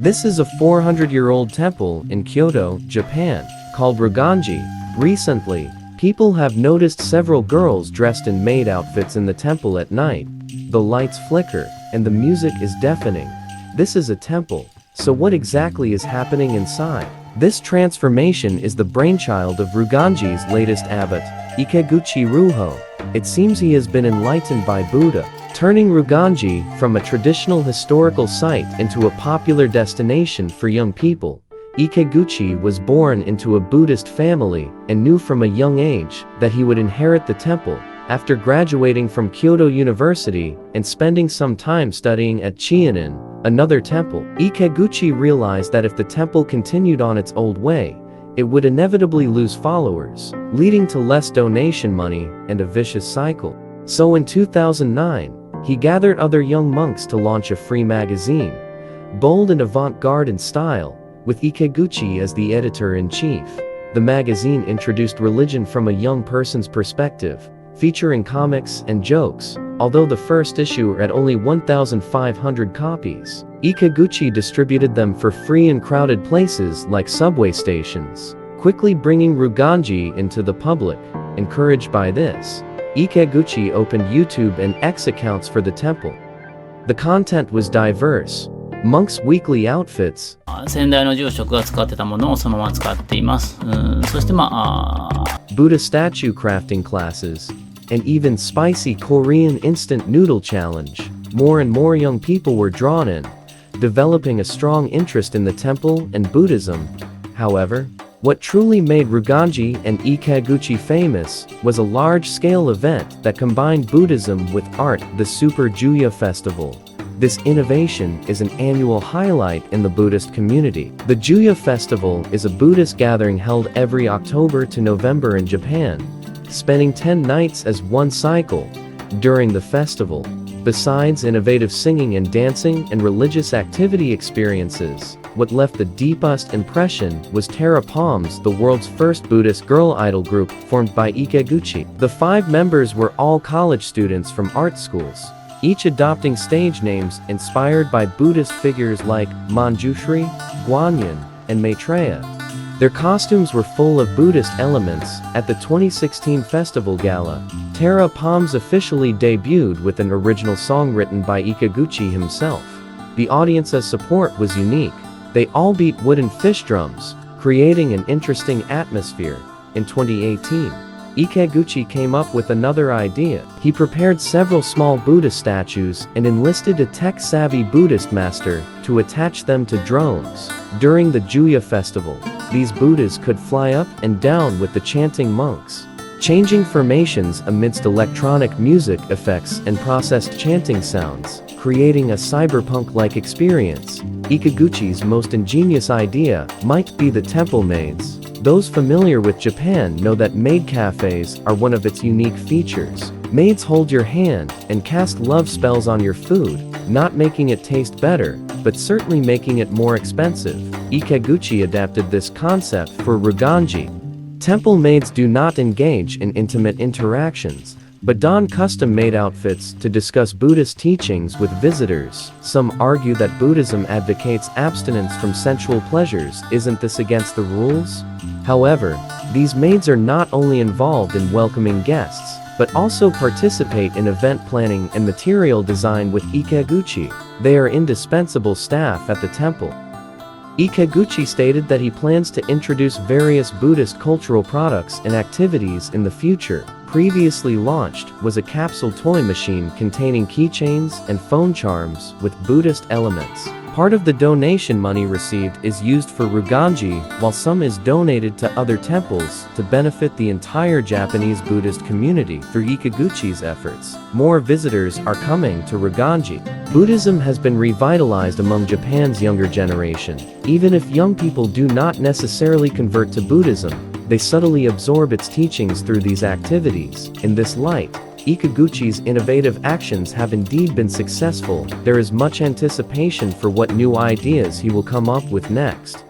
This is a 400-year-old temple in Kyoto, Japan, called Roganji. Recently, people have noticed several girls dressed in maid outfits in the temple at night. The lights flicker, and the music is deafening. This is a temple, so what exactly is happening inside? This transformation is the brainchild of Roganji's latest abbot, Ikeguchi Ruho. It seems he has been enlightened by Buddha, turning Roganji from a traditional historical site into a popular destination for young people. Ikeguchi was born into a Buddhist family and knew from a young age that he would inherit the temple. After graduating from Kyoto University and spending some time studying at Chiinin, another temple, Ikeguchi realized that if the temple continued on its old way, it would inevitably lose followers, leading to less donation money and a vicious cycle. So in 2009, he gathered other young monks to launch a free magazine, bold and avant-garde in style, with Ikeguchi as the editor-in-chief. The magazine introduced religion from a young person's perspective, featuring comics and jokes. Although the first issue had only 1,500 copies, Ikeguchi distributed them for free in crowded places like subway stations, quickly bringing Roganji into the public. Encouraged by this, Ikeguchi opened YouTube and X accounts for the temple. The content was diverse. Monks' weekly outfits, 先代の住職が使ってたものをそのまま使っています。そして Buddha statue crafting classes, and even spicy Korean instant noodle challenge. More and more young people were drawn in, developing a strong interest in the temple and Buddhism. However, what truly made Roganji and Ikeguchi famous was a large-scale event that combined Buddhism with art, the Super Juya Festival. This innovation is an annual highlight in the Buddhist community. The Juya Festival is a Buddhist gathering held every October to November in Japan, spanning 10 nights as one cycle. During the festival, besides innovative singing and dancing and religious activity experiences, what left the deepest impression was Terra Palms, the world's first Buddhist girl idol group formed by Ikeguchi. The 5 members were all college students from art schools, each adopting stage names inspired by Buddhist figures like Manjushri, Guanyin, and Maitreya. Their costumes were full of Buddhist elements. At the 2016 festival gala, Terra Palms officially debuted with an original song written by Ikeguchi himself. The audience's support was unique. They all beat wooden fish drums, creating an interesting atmosphere. In 2018, Ikeguchi came up with another idea. He prepared several small Buddha statues and enlisted a tech-savvy Buddhist master to attach them to drones. During the Juya festival, these Buddhas could fly up and down with the chanting monks, changing formations amidst electronic music effects and processed chanting sounds, creating a cyberpunk-like experience. Ikeguchi's most ingenious idea might be the temple maids. Those familiar with Japan know that maid cafes are one of its unique features. Maids hold your hand and cast love spells on your food, not making it taste better, but certainly making it more expensive. Ikeguchi adapted this concept for Roganji. Temple maids do not engage in intimate interactions, but don custom-made outfits to discuss Buddhist teachings with visitors. Some argue that Buddhism advocates abstinence from sensual pleasures. Isn't this against the rules? However, these maids are not only involved in welcoming guests, but also participate in event planning and material design with Ikeguchi. They are indispensable staff at the temple. Ikeguchi stated that he plans to introduce various Buddhist cultural products and activities in the future. Previously launched was a capsule toy machine containing keychains and phone charms with Buddhist elements. Part of the donation money received is used for Roganji, while some is donated to other temples to benefit the entire Japanese Buddhist community. Through Ikeguchi's efforts, more visitors are coming to Roganji. Buddhism has been revitalized among Japan's younger generation. Even if young people do not necessarily convert to Buddhism, they subtly absorb its teachings through these activities. In this light, Ikeguchi's innovative actions have indeed been successful. There is much anticipation for what new ideas he will come up with next.